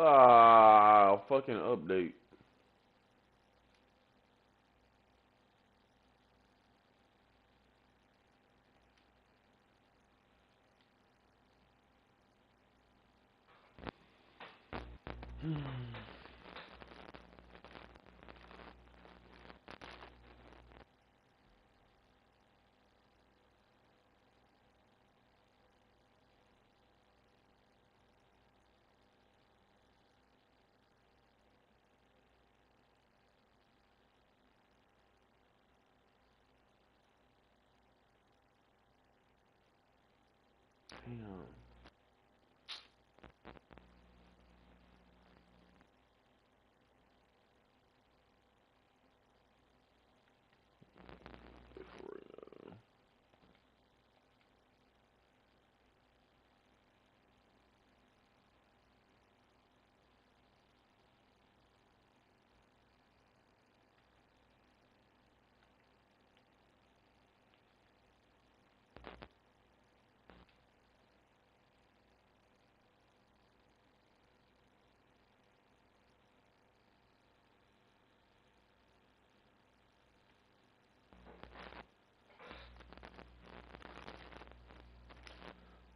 Ah, fucking update. Damn.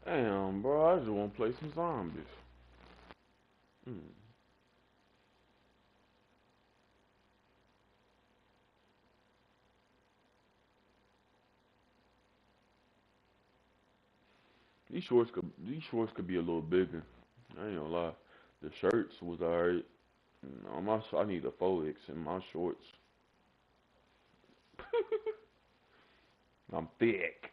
Damn, bro, I just want to play some zombies. Mm. These shorts could be a little bigger. I ain't gonna lie. The shirts was alright. I need a 4X in my shorts. I'm thick.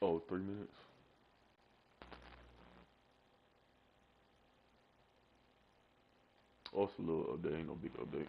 Oh, 3 minutes. Oh, it's a little update. Ain't no big update.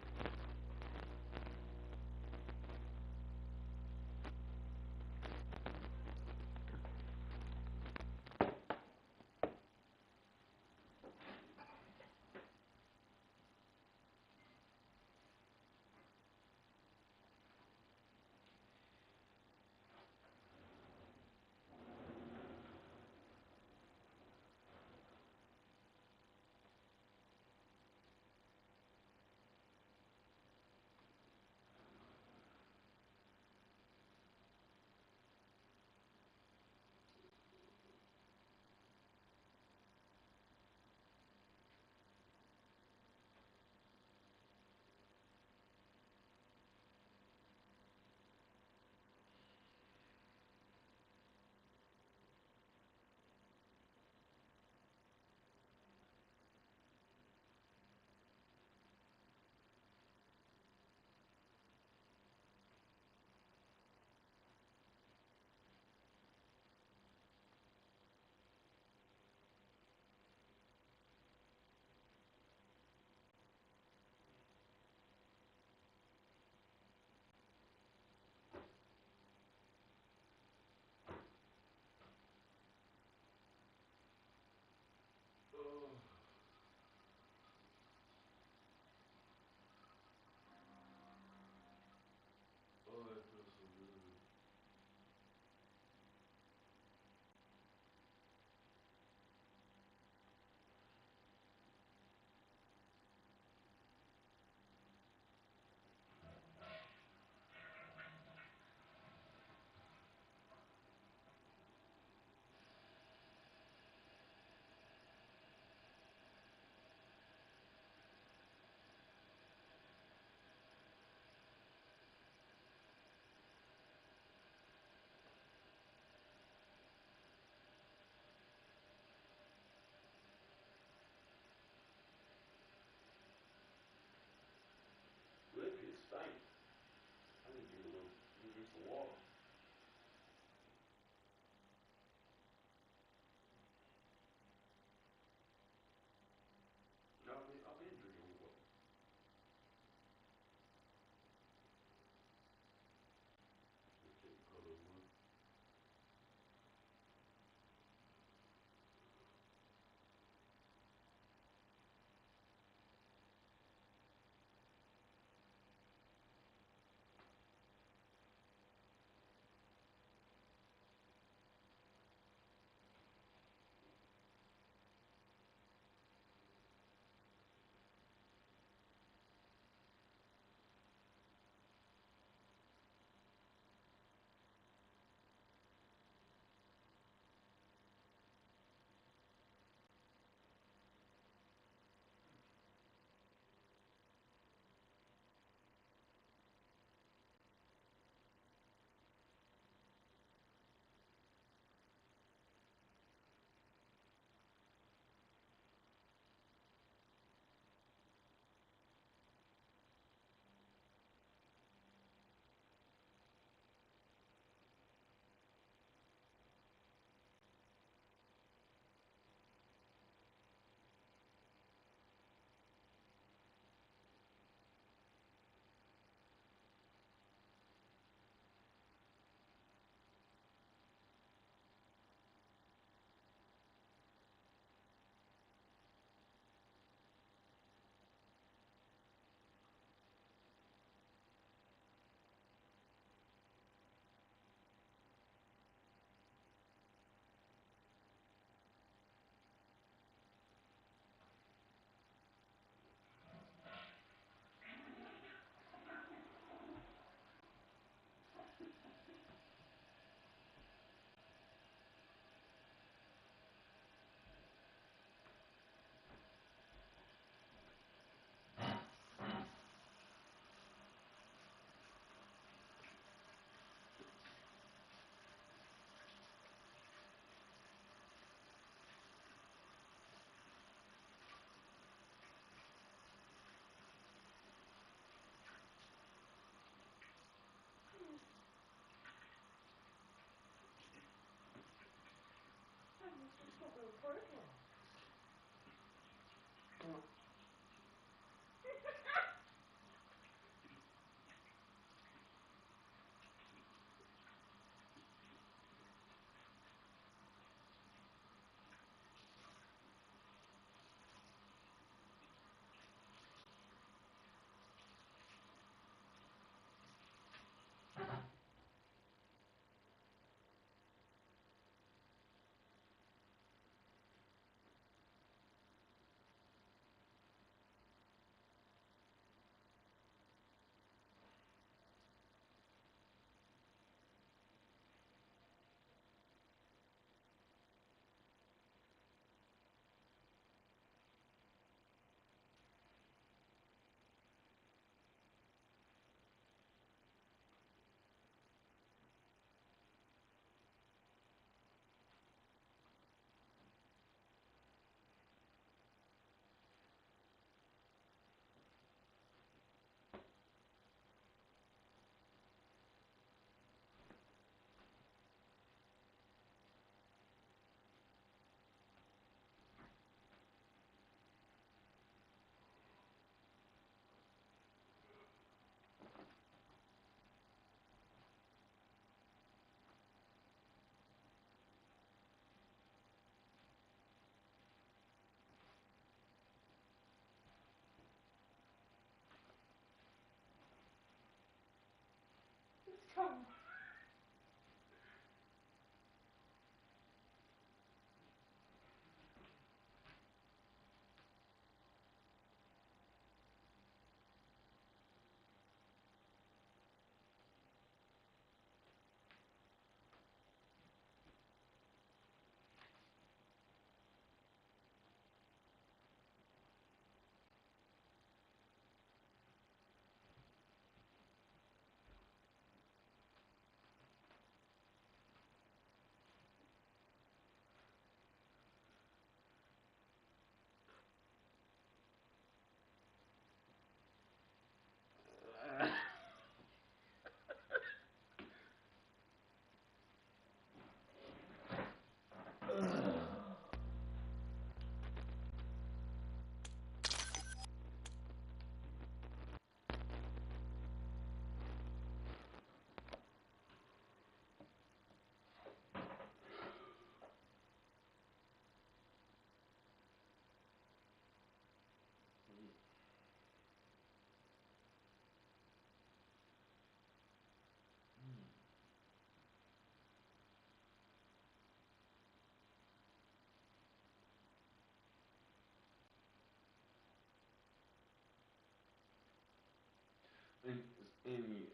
And and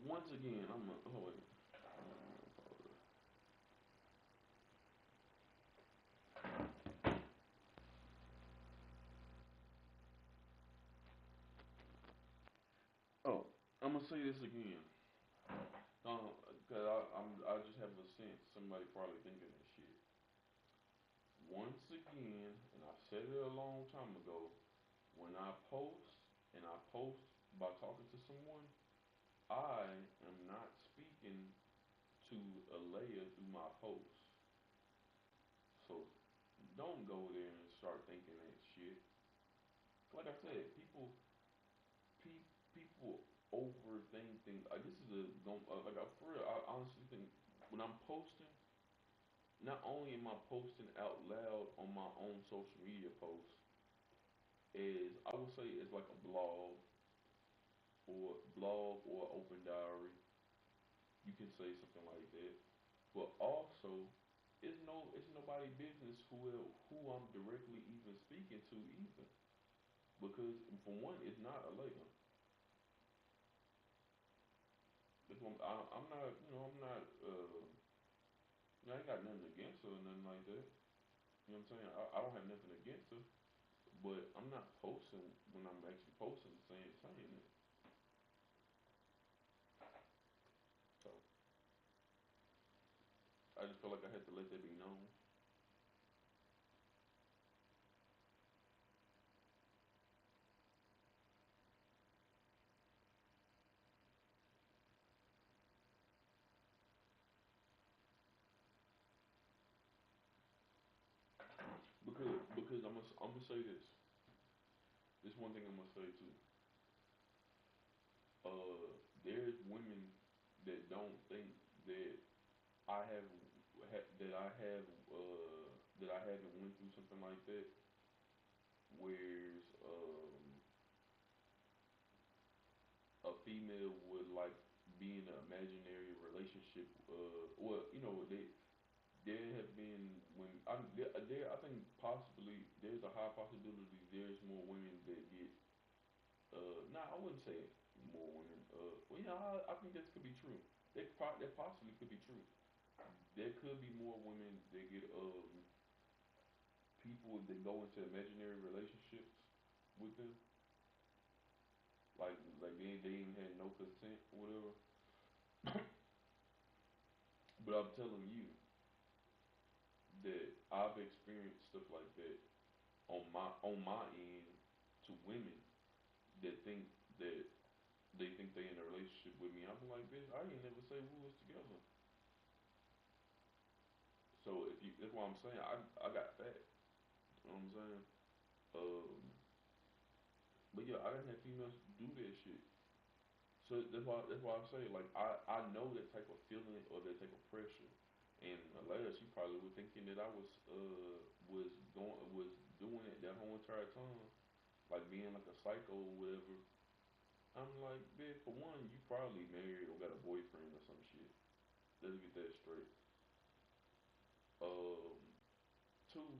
once again, oh wait. Oh, I'm gonna say this again. Cause I just have a sense somebody probably thinking that shit. Once again, and I said it a long time ago, when I post and I post by talking to someone, I am not speaking to a layer through my post. So don't go there and start thinking that shit. Like I said, people overthink things. This is a like for real. I honestly think when I'm posting, not only am I posting out loud on my own social media posts, is I would say it's like a blog or open diary. You can say something like that. But also, it's nobody business who I'm directly even speaking to either. Because for one, it's not a Lego. I'm not, I'm not. I ain't got nothing against her or nothing like that. You know what I'm saying? I don't have nothing against her, but I'm not posting when I'm actually posting saying it. So I just feel like I had to let that be known. I'm gonna say this. This one thing I'm gonna say too. There's women that don't think that I have that I have that I haven't went through something like that. Whereas a female would like be in an imaginary relationship. Well, there have been women. I think possibly there's a high possibility there's more women that get. Nah, I wouldn't say more women. Well, I think that could be true. That possibly could be true. There could be more women that get people that go into imaginary relationships with them, like they even had no consent or whatever. But I'm telling you that I've experienced stuff like that on my end to women that think that they think they in a relationship with me. I'm like, bitch, I ain't never say we was together. So if you, that's why I'm saying I got fat. You know what I'm saying? Um, but yeah, I done had females do that shit. So that's why I say like I know that type of feeling or that type of pressure. And Alea, she probably was thinking that I was doing it that whole entire time, like being like a psycho or whatever. I'm like, bitch, for one, you probably married or got a boyfriend or some shit. Let's get that straight. Um, Two,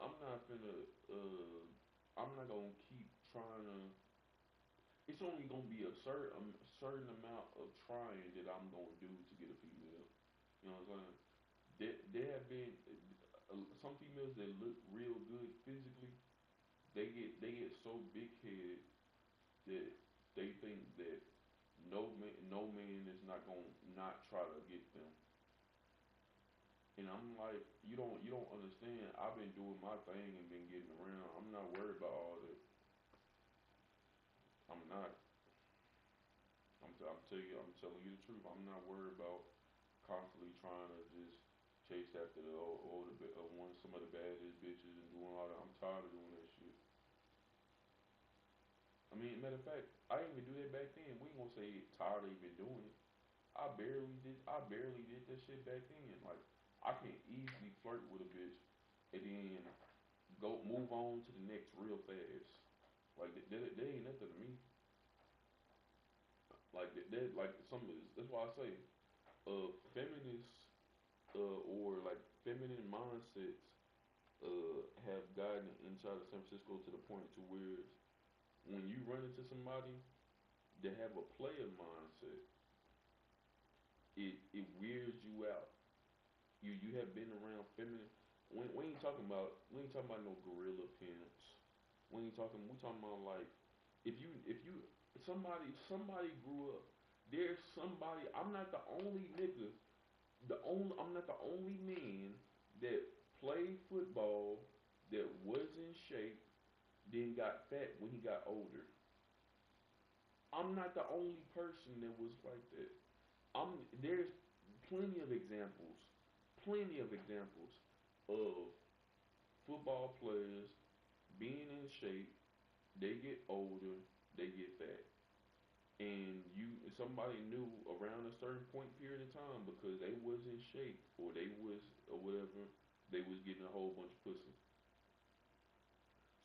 I'm not gonna I'm not gonna keep trying to. It's only gonna be a certain amount of trying that I'm gonna do to get a female. You know what I'm saying? There have been some females that look real good physically. They get so big headed that they think that no man is not gonna not try to get them. And I'm like, you don't understand. I've been doing my thing and been getting around. I'm not worried about all that. I'm not. I'm telling you the truth. I'm not worried about constantly trying to just chase after the one some of the baddest bitches and doing all that. I'm tired of doing that shit. I mean, matter of fact, I didn't even do that back then. We ain't gonna say tired of even doing it. I barely did that shit back then. Like I can easily flirt with a bitch and then go move on to the next real fast. Like that ain't nothing to me. Like that like that's why I say feminists or like feminine mindsets have gotten inside of San Francisco to the point to where when you run into somebody that have a player mindset, it weirds you out. You have been around feminine. We ain't talking about no gorilla pimps. We talking about like if you somebody grew up. There's somebody. I'm not the only nigga. I'm not the only man that played football that was in shape, then got fat when he got older. I'm not the only person that was like that. There's plenty of examples, plenty of examples of football players being in shape, they get older, they get fat. And somebody knew around a certain point period of time because they was in shape or they was or whatever, they was getting a whole bunch of pussy.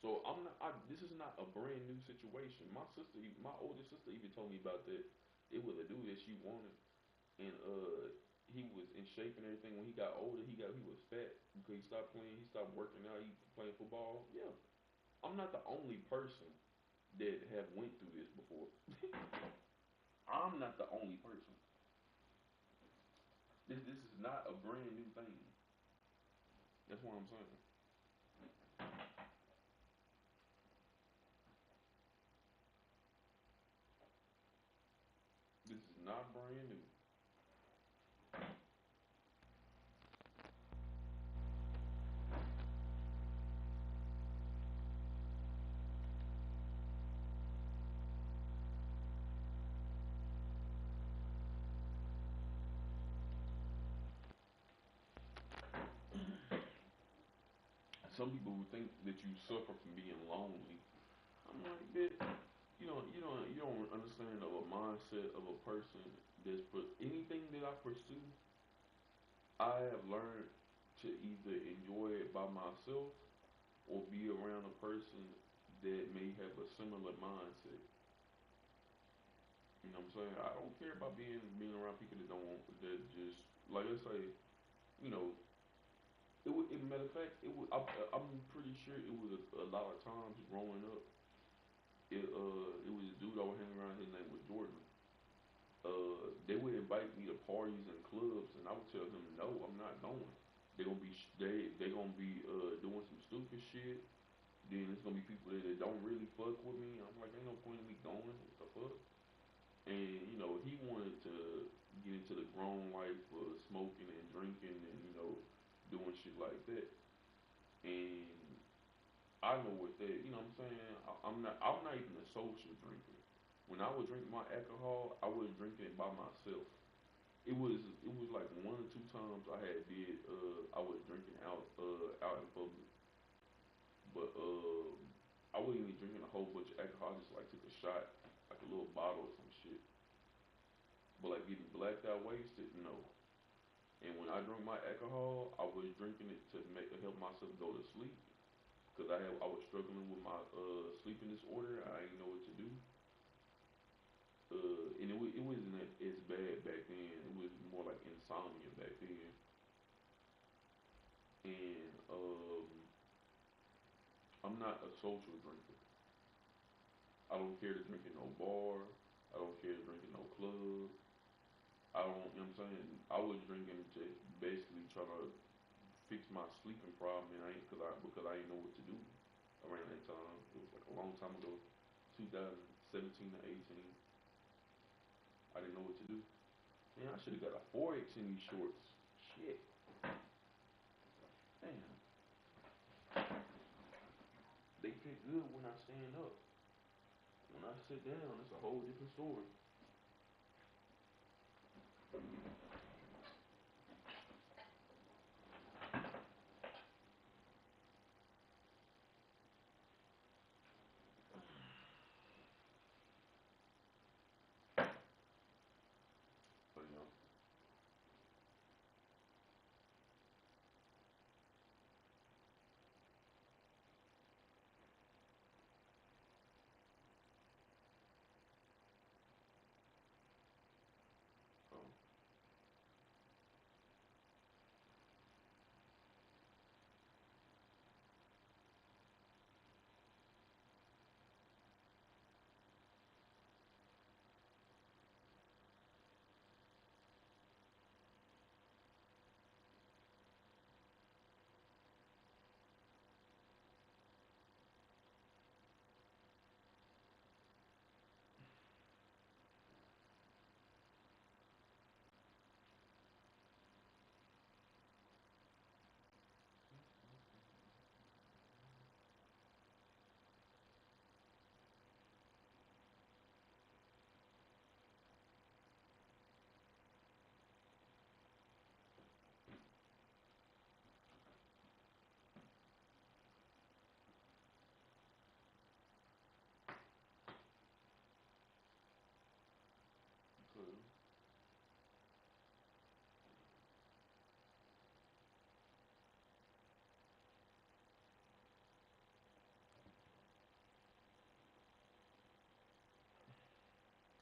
So I'm not. This is not a brand new situation. My older sister, even told me about that. It was a dude that she wanted, and he was in shape and everything. When he got older, he was fat because he stopped playing. He stopped working out. He playing football. Yeah, I'm not the only person that have went through this before. I'm not the only person. This is not a brand new thing. That's what I'm saying. This is not brand new. some people would think that you suffer from being lonely. I'm like, bitch, you don't understand of a mindset of a person that's put anything that I pursue. I have learned to either enjoy it by myself or be around a person that may have a similar mindset. You know what I'm saying? I don't care about being around people that don't want that just like I say. You know, matter of fact, I'm pretty sure it was a lot of times growing up. It was a dude I was hanging around. His name was Jordan. They would invite me to parties and clubs, and I would tell them, no, I'm not going. They gonna be doing some stupid shit. Then it's gonna be people that don't really fuck with me. I'm like, ain't no point in me going. What the fuck? And he wanted to get into the grown life of smoking and drinking and doing shit like that. And I know what that. You know what I'm saying? I'm not even a social drinker. When I would drink my alcohol, I was drinking it by myself. It was like one or two times I was drinking out in public, but I wasn't even drinking a whole bunch of alcohol. I just like took a shot, like a little bottle or some shit. But like getting blacked out wasted, no. And when I drank my alcohol, I was drinking it to help myself go to sleep because I was struggling with my sleeping disorder. I didn't know what to do. And it wasn't as bad back then. It was more like insomnia back then. And I'm not a social drinker. I don't care to drink in no bar. I don't care to drink in no club. I don't. You know what I'm saying? I was drinking to basically try to fix my sleeping problem, and because I didn't know what to do around that time. It was like a long time ago, 2017 to 18. I didn't know what to do. Man, I should have got a 4X in these shorts. Shit. Damn. They fit good when I stand up. When I sit down, it's a whole different story. But um, cool.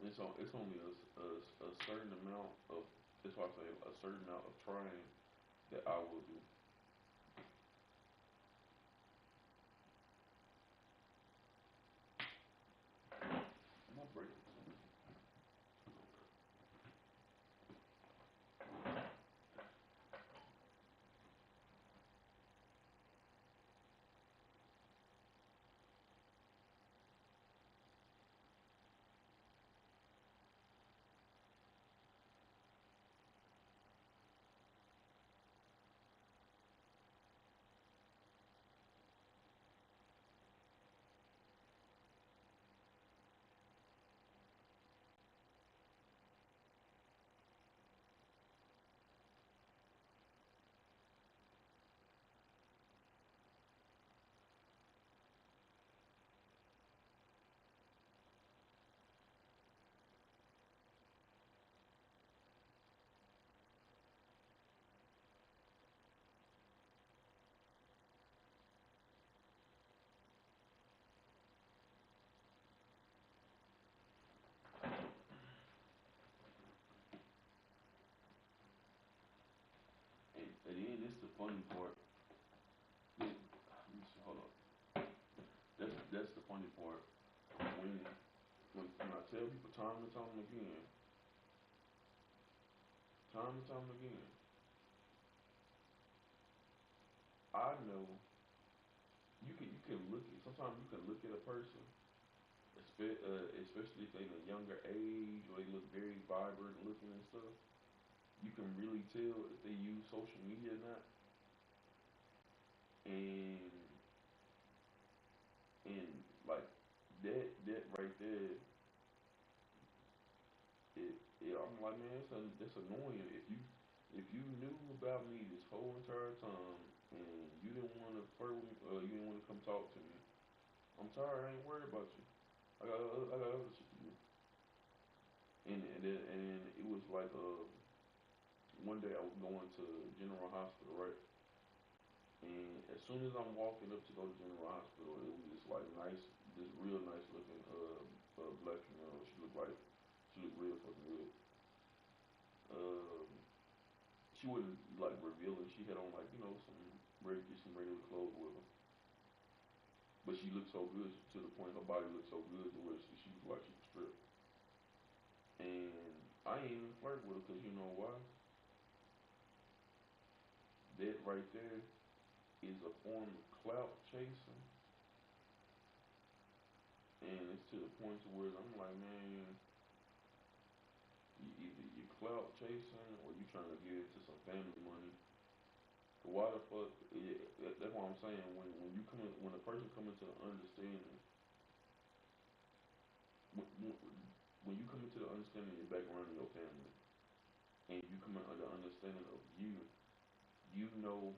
It's only a certain amount of. That's why I say a certain amount of trying that I will do. My break is on. And then this the funny part. Let me see, hold up. That's the funny part. When when I tell people time and time again, I know you can look at sometimes you can look at a person, especially if they in a younger age or they look very vibrant looking and stuff. You can really tell if they use social media or not, and like that right there, I'm like, man, it's annoying. If you knew about me this whole entire time and you didn't want to flirt with me, you didn't want to come talk to me, I'm sorry, I ain't worried about you. I got other shit to do. And it was like one day I was going to General Hospital, right? And as soon as I'm walking up to go to General Hospital, it was this like nice, this real nice looking black female. She looked real fucking good. Um, she wasn't like revealing. She had on like some regular clothes with her, but she looked so good to the point her body looked so good to where she was like she was stripped. And I ain't even flirt with her because you know why? That right there is a form of clout chasing, and it's to the point to where I'm like, man, either you clout chasing or you trying to get into some family money. Why the fuck? That's what I'm saying. When a person come into the understanding, when, when you come into the understanding of your background of your family, and you come into the understanding of you know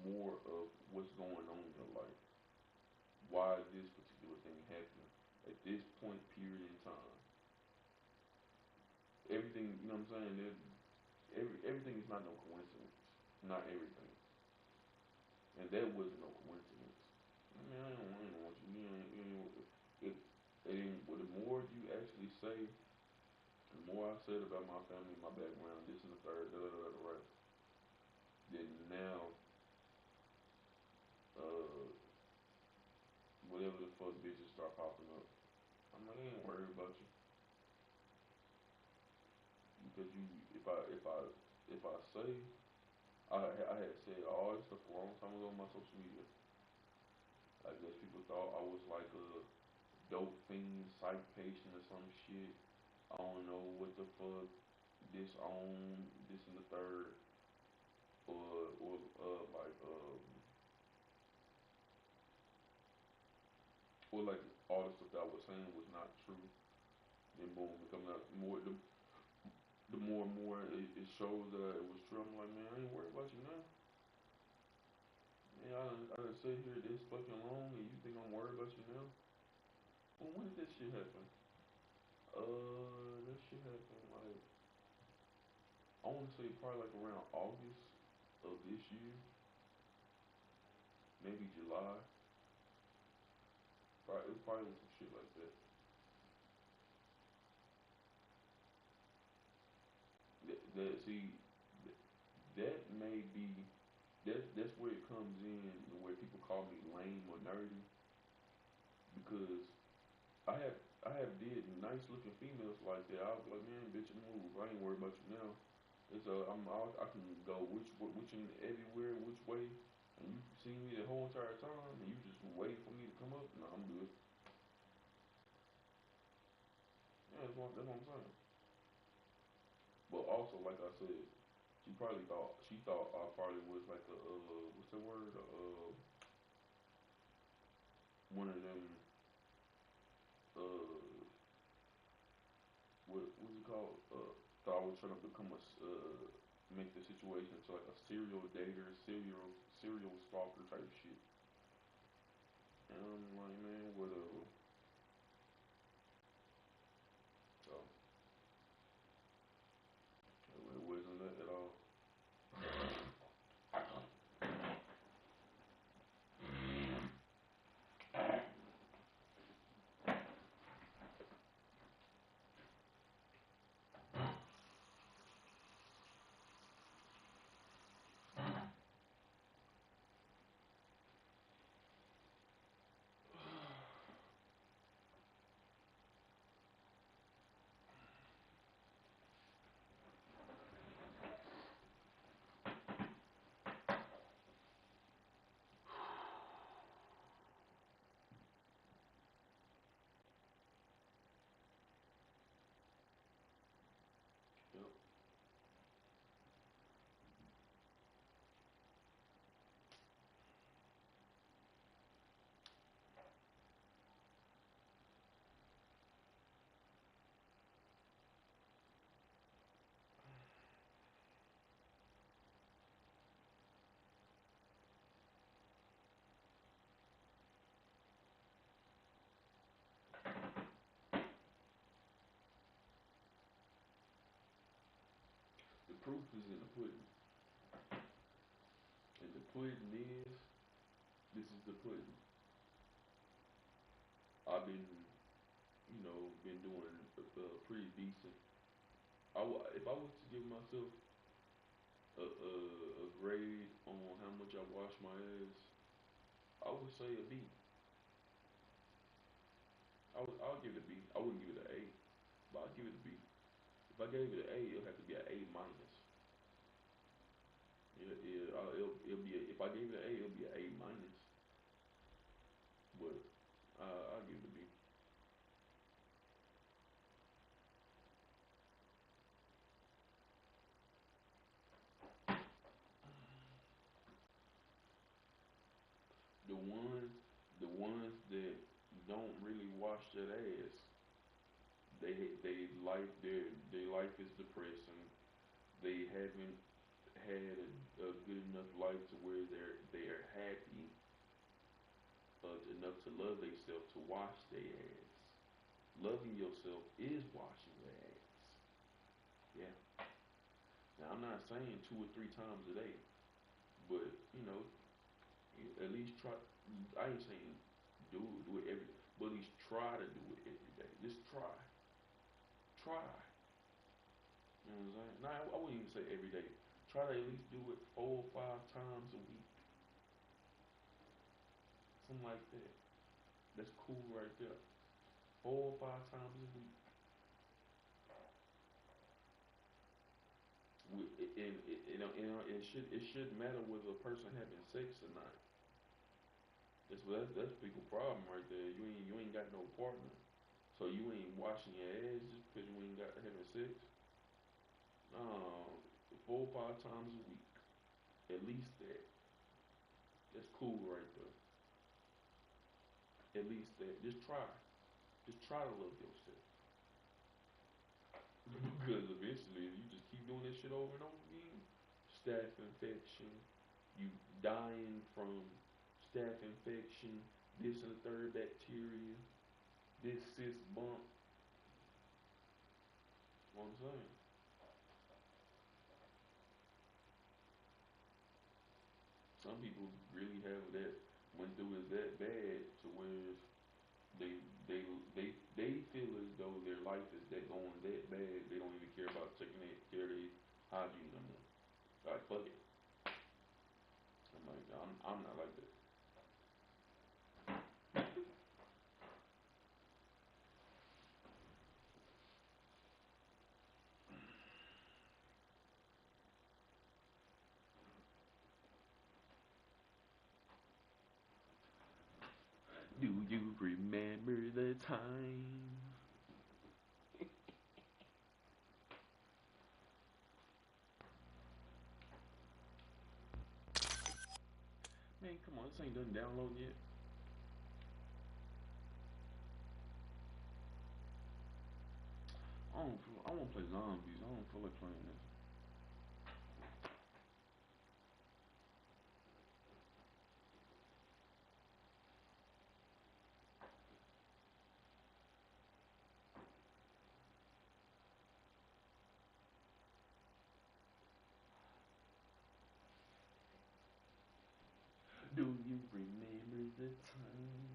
more of what's going on in your life. Why this particular thing happened at this point period in time. Everything, you know what I'm saying? Everything is not no coincidence. Not everything. And that wasn't no coincidence. I mean, I don't want you. It, well, the more you actually say, the more I said about my family, my background, this and the third, da da da da, right? Then now, uh, whatever the fuck bitches start popping up. I'm like, I ain't worried about you because if I say I had said all this stuff a long time ago on my social media. I guess people thought I was like a dope fiend, psych patient or some shit. I don't know what the fuck this and the third, or like all the stuff that I was saying was not true. Then boom, becoming out the more and more it shows that it was true. I'm like, man, I ain't worried about you now. Man, I done sit here this fucking long, and you think I'm worried about you now? Well, when did this shit happen? That shit happened like I want to say probably like around August of this year, maybe July. Probably, it probably was some shit like that. See, that may be that's where it comes in, where people call me lame or nerdy because I have did nice looking females like that. I was like, man, bitch, move. I ain't worried about you now. I can go which and everywhere, which way, and you see me the whole entire time, and you just wait for me to come up. No, I'm good. Yeah, that's what I'm saying. But also, like I said, she thought I probably was like a what's the word? One of them uh what's it called? Thought I was trying to become make the situation into like a serial dater, serial stalker type shit. And I'm like, man, whatever. So it wasn't that at all. proof is in the pudding. And the pudding is, this is the pudding. I've been, been doing pretty decent. If I was to give myself a grade on how much I wash my ass, I would say a B. I'll give it a B. I wouldn't give it an A, but I'll give it a B. If I gave it an A, it'll have to be an A minus. It'll be if I gave it an A, it'll be an A minus. But I'll give it a B. The ones, the ones that don't really wash that ass, their life is depressing. They haven't had a good enough life to where they're happy enough to love themselves to wash their ass. Loving yourself is washing your ass. Yeah. Now I'm not saying 2 or 3 times a day, but at least try. I ain't saying do it every, but at least try to do it every day. Just try. You know what I'm saying? Nah, I wouldn't even say every day. Try to at least do it 4 or 5 times a week, something like that. That's cool right there. 4 or 5 times a week. It shouldn't matter whether a person having sex or not. That's people problem right there. You ain't got no partner, so you ain't washing your ass just because you ain't got having sex. 4 or 5 times a week, at least that. That's cool right there. At least that. Just try to love yourself. Because eventually, if you just keep doing this shit over and over again, staph infection, you dying from staph infection, this and the third bacteria, this cyst bump. What I'm saying. Some people really have that went through it that bad to where they they they feel as though their life is that going that bad they don't even care about taking care of their hygiene no more. Like fuck it. I'm like I'm not like that. Do you remember the time? Man, come on, this ain't done downloading yet. I want to play zombies. I don't feel like playing this. Do you remember the time?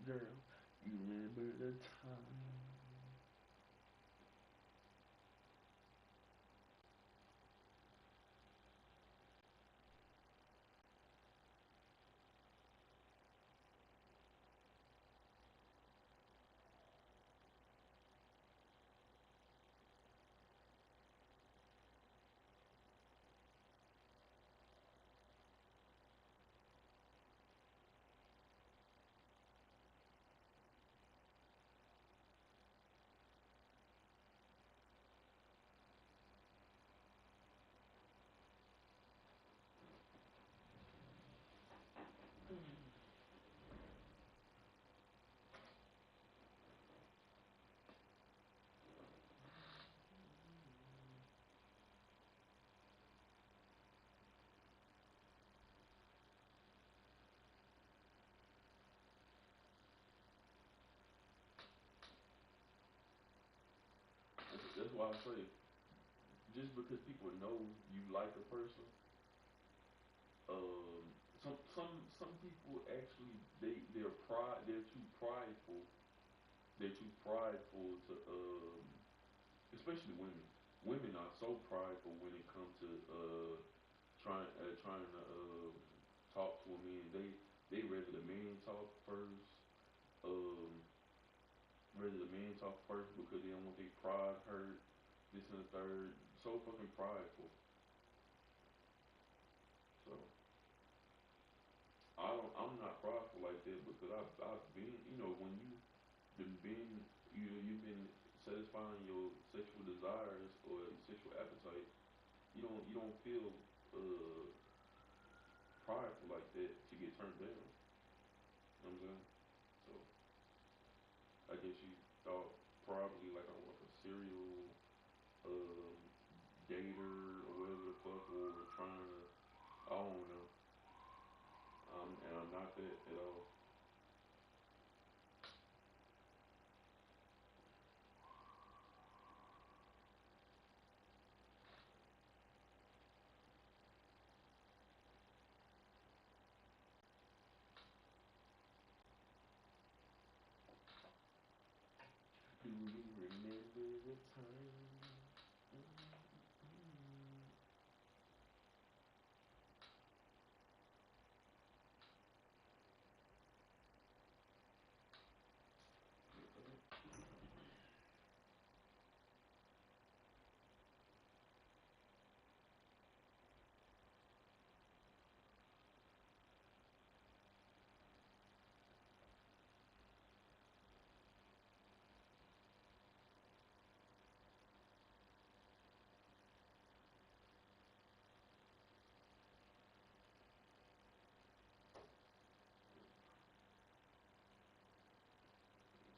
Girl, you remember the time? That's why I say, just because people know you like a person, some people actually they're too prideful. They're too prideful to especially women. Women are so prideful when it comes to trying to talk to a man. They rather the man talk first. Um, Rather the man talk first because they don't want their pride hurt. This and the third. So fucking prideful. So I'm not prideful like that because I've been when you've been satisfying your sexual desires or sexual appetite. You don't feel uh prideful like that to get turned down. You know what I'm saying? So I guess you thought probably like I'm like a serial um dater or whatever the fuck or trying to I don't know. And I'm not that at all. Do you remember the time?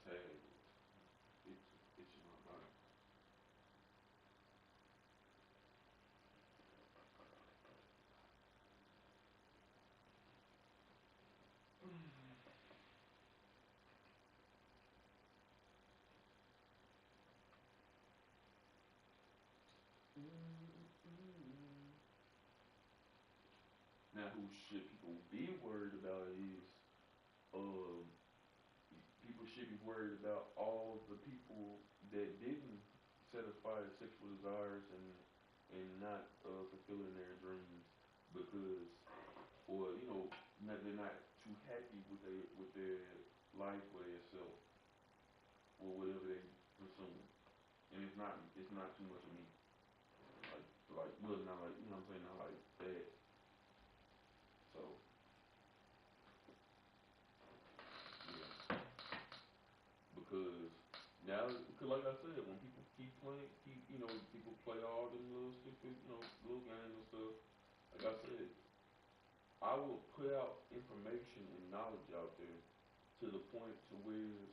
Tag. It's in my mind. Now, who should people be worried about is um people should be worried about all the people that didn't satisfy their sexual desires and not fulfilling their dreams because or they're not too happy with their life or their self or whatever they pursuing. And it's not too much of me. Like well not like what I'm saying, not like that. So yeah. Because because like I said, when people keep playing, people play all them little stupid, little games and stuff. Like I said, I will put out information and knowledge out there to the point to where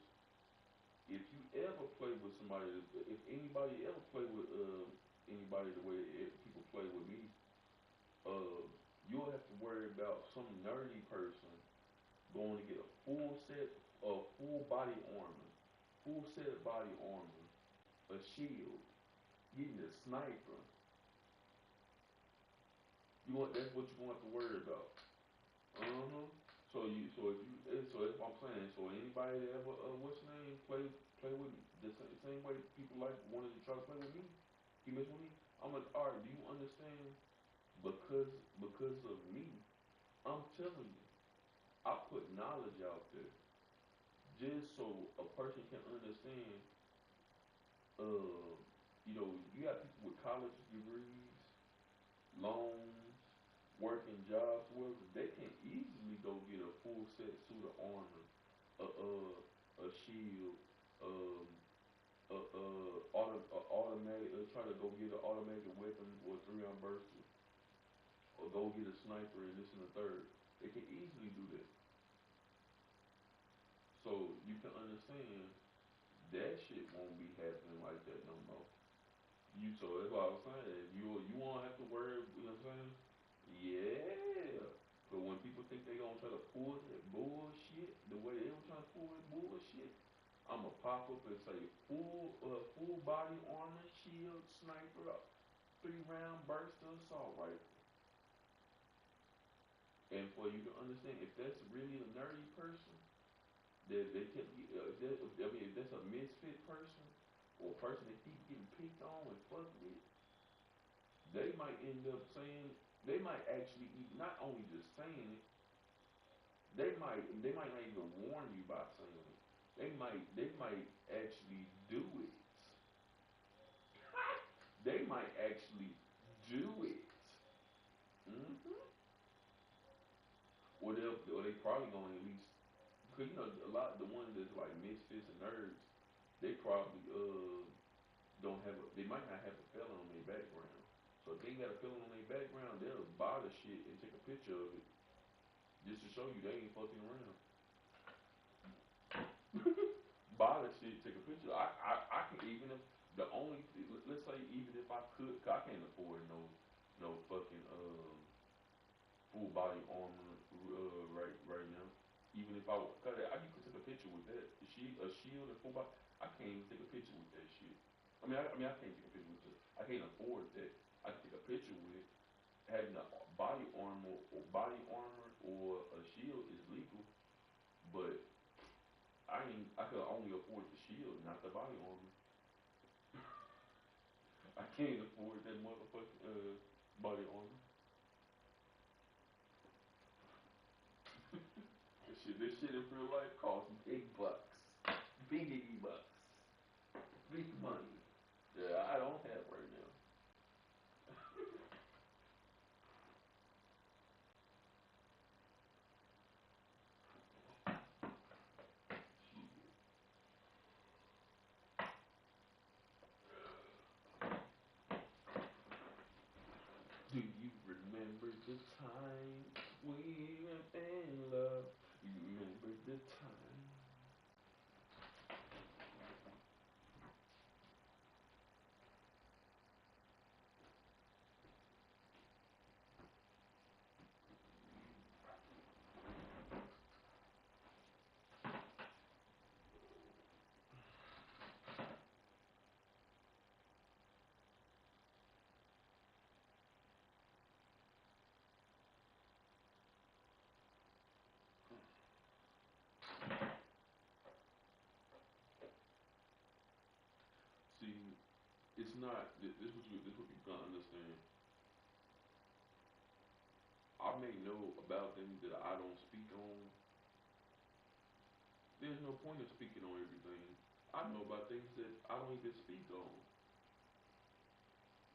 if you ever play with somebody, if anybody ever play with anybody the way people play with me, uh, you'll have to worry about some nerdy person going to get a full set of full body armor, full set of body armor, a shield, getting a sniper. That's what you're going to have to worry about. Uh-huh. So that's what I'm saying. So anybody that ever what's his name play with the same way people like wanted to try to play with me, he mess with me. I'm like, all right, do you understand? Because because of me, I'm telling you, I put knowledge out there just so a person can understand. Uh, you got people with college degrees, loans, working jobs, whatever, they can easily go get a full set suit of armor, a shield, um, automatic. Try to go get an automatic weapon or 3-round burst, or go get a sniper and this and the third. They can easily do that. So you can understand that shit won't be happening like that no more. So that's what I was saying. You won't have to worry. You know what I'm saying? Yeah. But when people think they gonna try to pull that bullshit, the way they were trying to pull that bullshit, I'ma pop up and say full body armor, shield, sniper, 3 round burst of assault rifle. And for you to understand, if that's really a nerdy person, that they kept, if that, I mean, if that's a misfit person or a person that keep getting picked on and fucked with, they might end up saying, they might actually not only just saying it, they might not even warn you by saying it. They might actually do it. They might actually do it. Hmm. Or they probably gonna at least, because a lot of the ones that's like misfits and nerds, they probably don't have they might not have a felon on their background. So if they got a felon on their background, they'll buy the shit and take a picture of it just to show you they ain't fucking around. Buy the shit, take a picture. I can, even if the only let's say, even if I could, 'cause I can't afford no fucking full body armor right now. Even if cause you could take a picture with that. A shield and full body. I can't even take a picture with that shit. I can't take a picture with it. I can't afford that. I can take a picture with it. Having a body armor or a shield is legal, but I could only afford the shield, not the body armor. I can't afford that motherfucking body armor. This shit in real life costs big bucks, big bucks, big money. Yeah, I don't have right now. Do you remember the time we were in love? You remember the time? See, it's not. This what you gotta understand. I may know about things that I don't speak on. There's no point in speaking on everything. I know about things that I don't even speak on.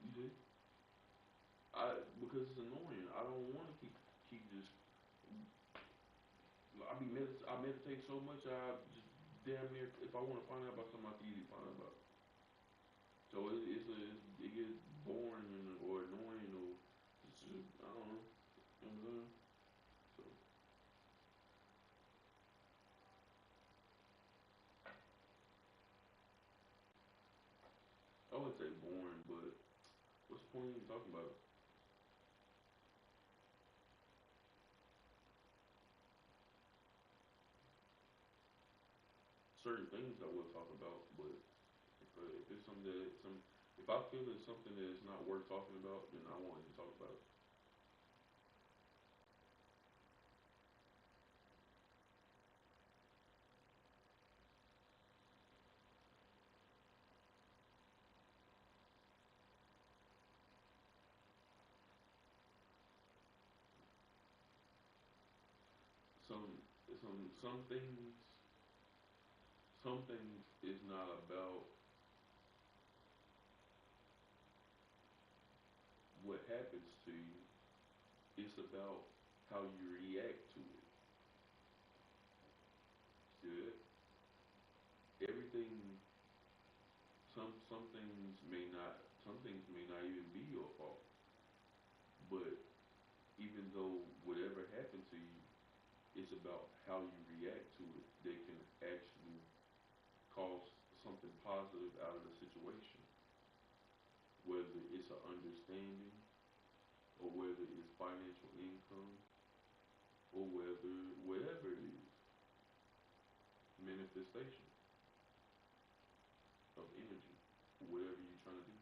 You see, because it's annoying. I don't want to keep just. I meditate so much. I just damn near, if I want to find out about something, I can easily find out about. So it gets boring or annoying or just, I don't know. You know what I'm saying? So I wouldn't say boring, but what's the point of even talking about it? Certain things I will talk about, but if it's something if I feel it's something that is not worth talking about, then I won't even talk about it. Some some things is not about what happens to you. It's about how you react to it. See that? Everything. Some things may not even be your fault. But even though whatever happened to you, it's about how you react to it that can actually cause something positive out of the situation. Whether it's an understanding, or whether it's financial income, or whatever it is, manifestation of energy, whatever you're trying to do.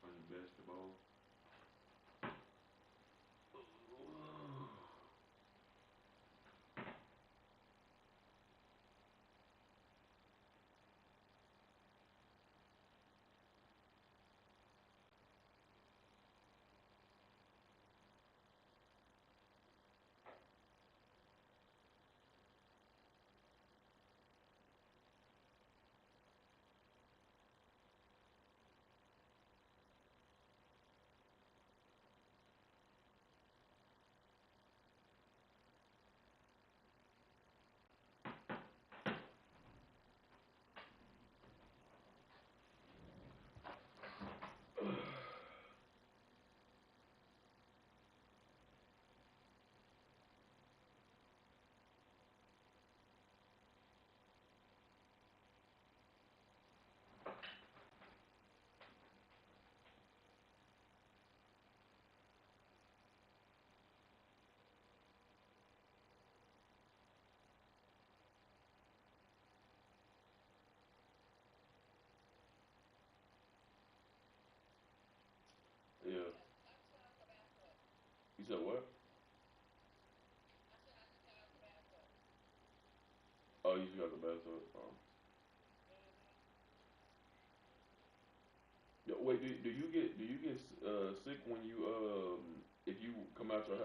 playing basketball. Yeah. You said what? Oh, you just got the bathtub. Oh. Yeah, wait, do you get sick when you if you come out your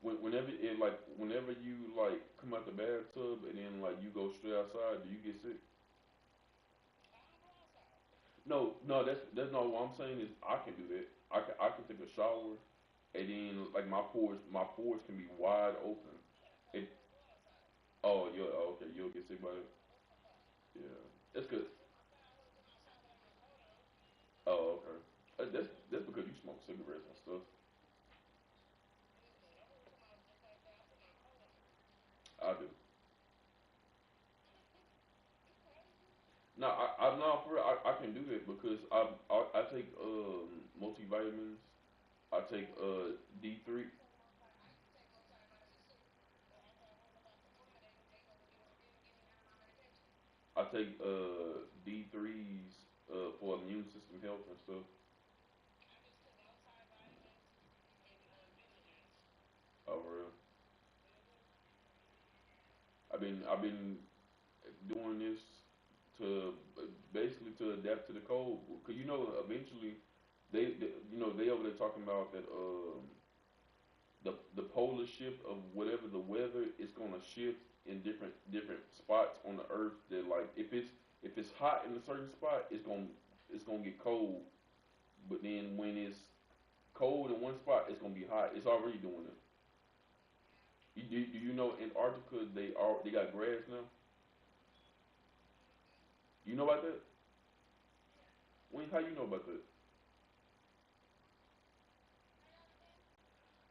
whenever it like whenever you like come out the bathtub and then like you go straight outside, do you get sick? No, no, that's not what I'm saying is I can do that. I can take a shower and then like my pores can be wide open. It oh you oh, okay you'll get sick by it. Yeah, that's good. Oh okay. That's because you smoke cigarettes and stuff. I do. No, I no for real, I can do that because I take multivitamins. I take D3. I take D3s for immune system health and stuff. Oh, for real. I've been doing this to basically to adapt to the cold. Cause eventually they over there talking about that the polar shift of whatever the weather is gonna shift in different spots on the earth. That like if it's hot in a certain spot, it's gonna get cold. But then when it's cold in one spot, it's gonna be hot. It's already doing it. Do you know Antarctica they got grass now? You know about that? How you know about that?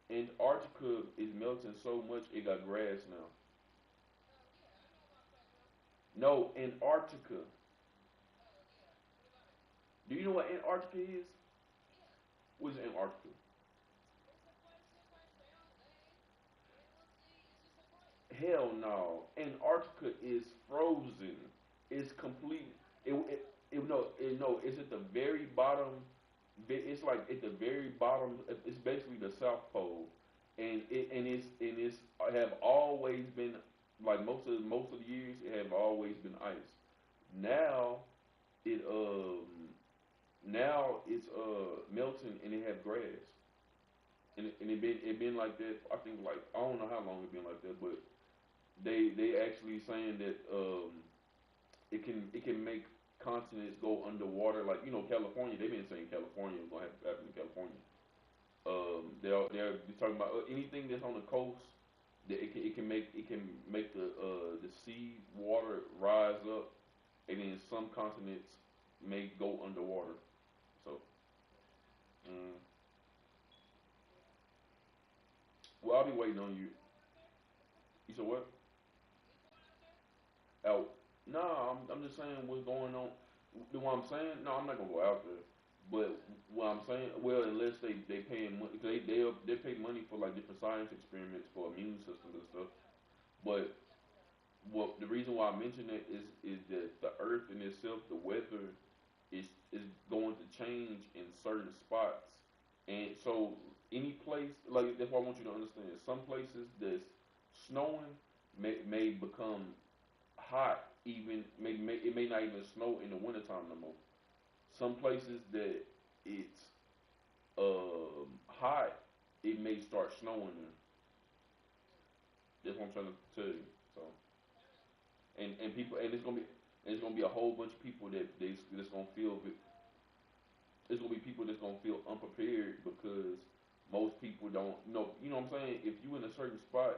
Antarctica is melting so much it got grass now. No, Antarctica. Do you know what Antarctica is? What is Antarctica? Hell no. Antarctica is frozen. It's complete. No. It's at the very bottom. It's like at the very bottom. It's basically the South Pole, and it's have always been like most of the years. It have always been ice. Now it now it's melting and it have grass, and it been like that. I think like I don't know how long it been like that, but they actually saying that it can make continents go underwater. Like California, they've been saying California is gonna have to happen in California. They're talking about anything that's on the coast. That it can make the sea water rise up, and then some continents may go underwater. So, mm, well, I'll be waiting on you. You said what? Out? No, I'm just saying what's going on. What I'm saying? No, I'm not gonna go out there. But what I'm saying, well, unless they paying money, they pay money for like different science experiments for immune systems and stuff. But what the reason why I mention it is that the Earth in itself, the weather, is going to change in certain spots, and so any place like that's why I want you to understand. Some places that's snowing may become hot. Even it may not even snow in the wintertime no more. Some places that it's hot, it may start snowing there. That's what I'm trying to tell you. So and people and it's gonna be a whole bunch of people that's gonna feel it's gonna be people that's gonna feel unprepared because most people don't you know what I'm saying? If you in a certain spot,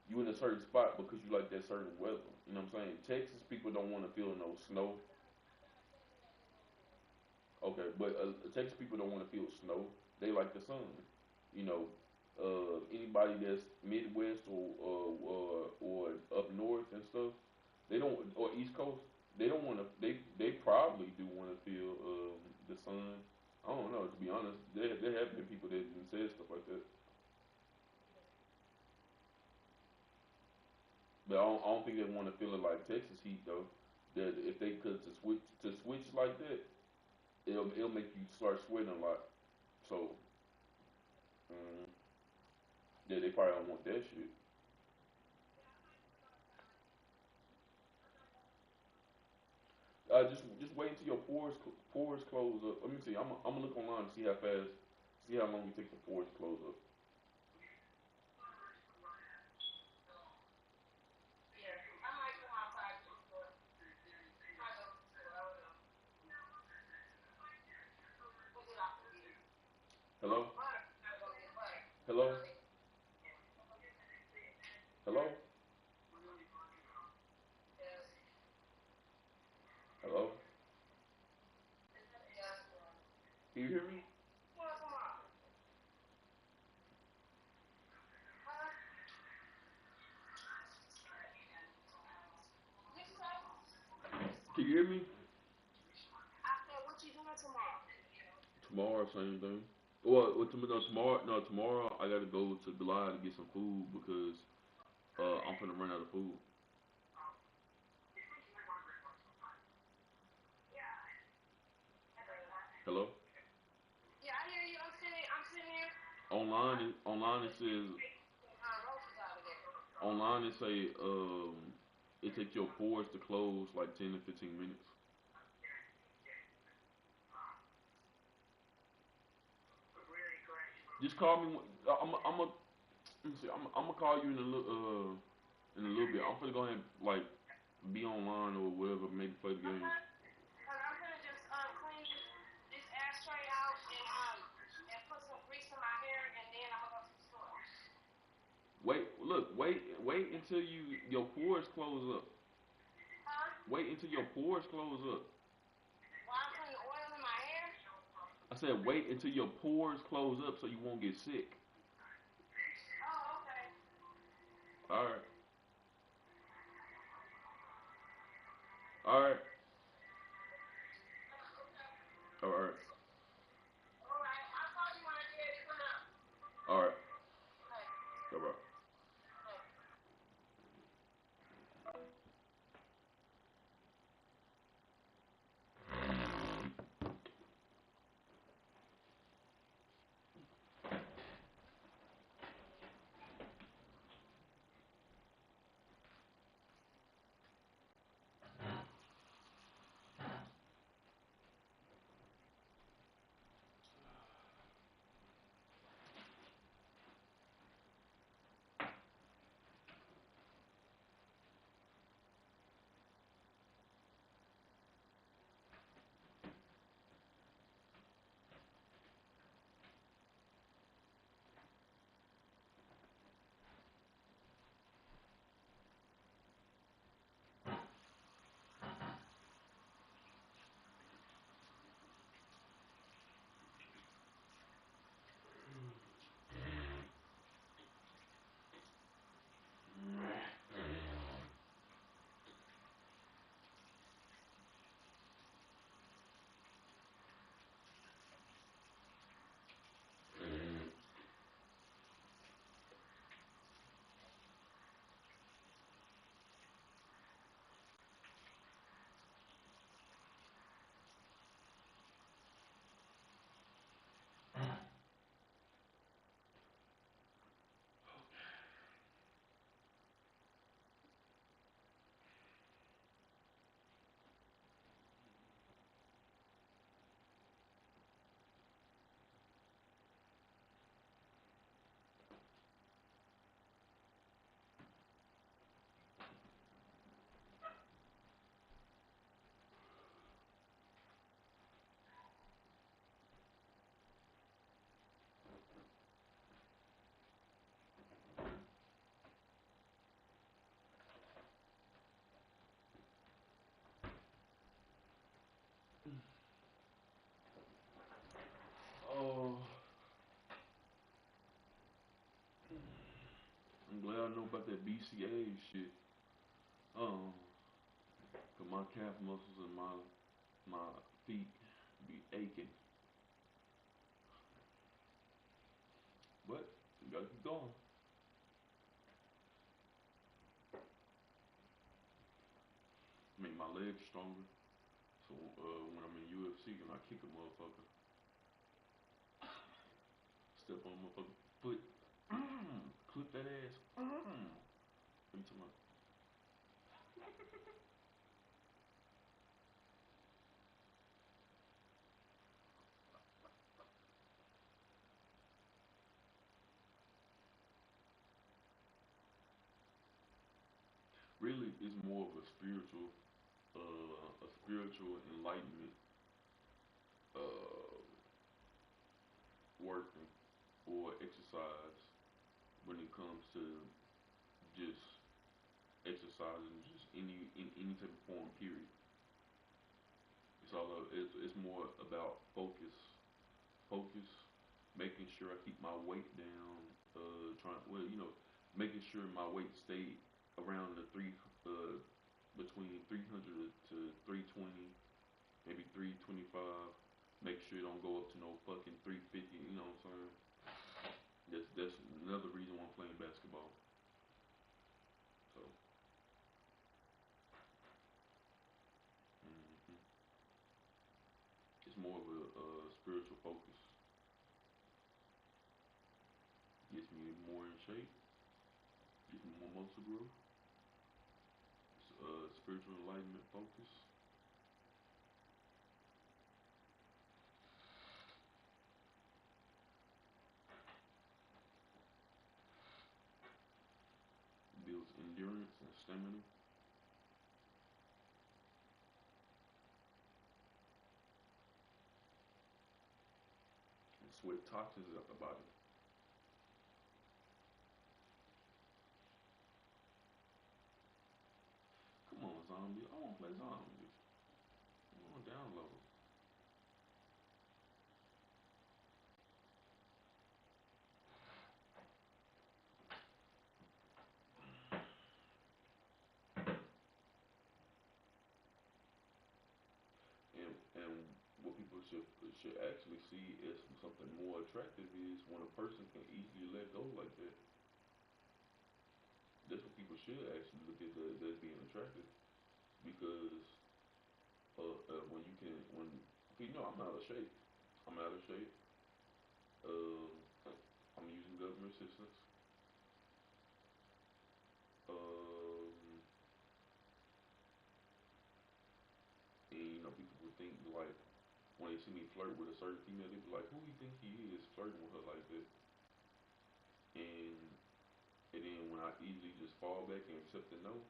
you in a certain spot because you like that certain weather. You know what I'm saying? Texas people don't want to feel no snow. Okay, but Texas people don't want to feel snow. They like the sun. You know, anybody that's Midwest or up north and stuff, they don't or East Coast. They don't want to. They probably do want to feel the sun. I don't know. To be honest, there have been people that have said stuff like that, but I don't think they want to feel it like Texas heat though. That if they could to switch like that, it'll make you start sweating a lot. So mm, yeah, they probably don't want that shit. Just wait until your pores close up. Let me see. I'm gonna look online to see how fast, see how long it takes the pores to close up. Hello, hello, hello, hello. Can you hear me? Can you hear me? Tomorrow, same thing. Well, no, tomorrow, no, tomorrow I gotta go to Goliath to get some food because I'm gonna run out of food. Hello. Online it says online it say it takes your pores to close like 10 to 15 minutes. Just call me. I'm a let me see. I'm gonna call you in a little bit. I'm gonna go ahead and like be online or whatever, maybe play the game. Wait until your pores close up. Wait until your pores close up. I said wait until your pores close up so you won't get sick. All right, all right, all right, all right, all right. I know about that BCA shit. Um, cause my calf muscles and my feet be aching, but we gotta keep going. Make my legs stronger. So when I'm in UFC and I kick a motherfucker, step on a motherfucker foot, clip that ass. What you talking about? Really, it's more of a spiritual enlightenment uh, working or exercise when it comes to just exercising, just in any type of form. Period. It's more about focus, making sure I keep my weight down. Making sure my weight stay around the between 300 to 320, maybe 325. Make sure it don't go up to no fucking 350. You know what I'm saying? That's another reason why I'm playing basketball. So hmm it's more of a spiritual focus. Gets me more in shape. Gets me more muscle growth. It's spiritual enlightenment focus. Builds endurance and stamina. And sweat toxins out the body. Come on, zombie. I want to play zombies. I want to download. And what people should actually see as something more attractive is when a person can easily let go like that. That's what people should actually look at as being attractive because when you can when you know I'm out of shape. I'm out of shape. Um, I'm using government assistance. Um, and people would think like when they see me flirt with a certain female, they be like, "Who do you think he is flirting with her like that?" And and then when I easily just fall back and accept the no,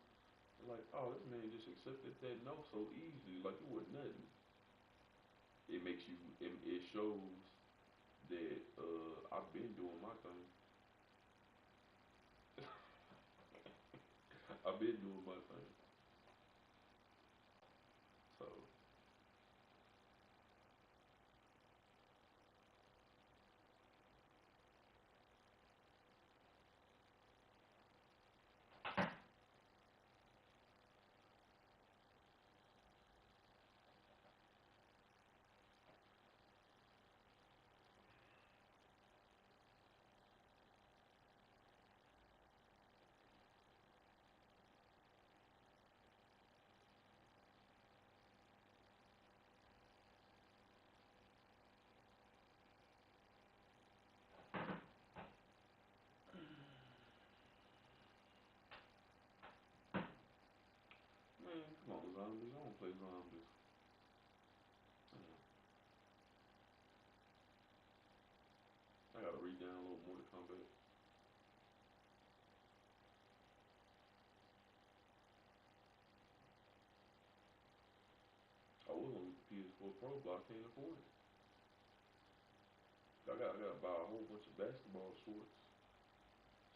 they're like, "Oh, this man just accepted that no so easily, like it was nothing." It makes you. It shows that I've been doing my thing. I've been doing my thing. So, man, come on, zombies. I don't play zombies. Damn, I gotta re-download Mortal Kombat. I was on PS4 Pro, but I can't afford it. I gotta buy a whole bunch of basketball shorts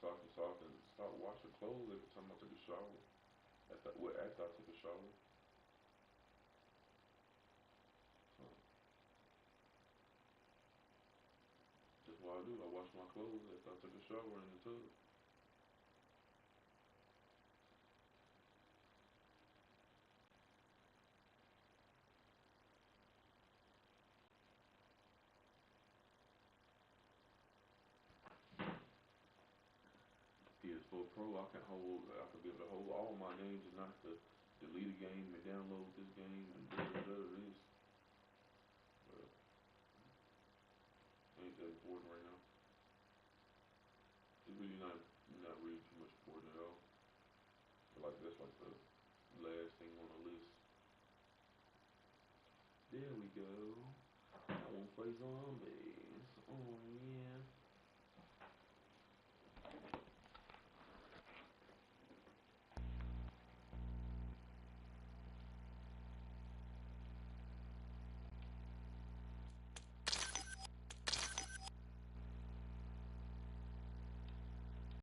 so I can start washing clothes every time I take a shower. After I take a shower. So that's what I do. I wash my clothes after I take a shower in the tub. Pro, I can be able to hold all my games and not to delete a game and download this game and this. But ain't that important right now. It's really not really too much important at all. Like that's like the last thing on the list. There we go. I want to play zombie.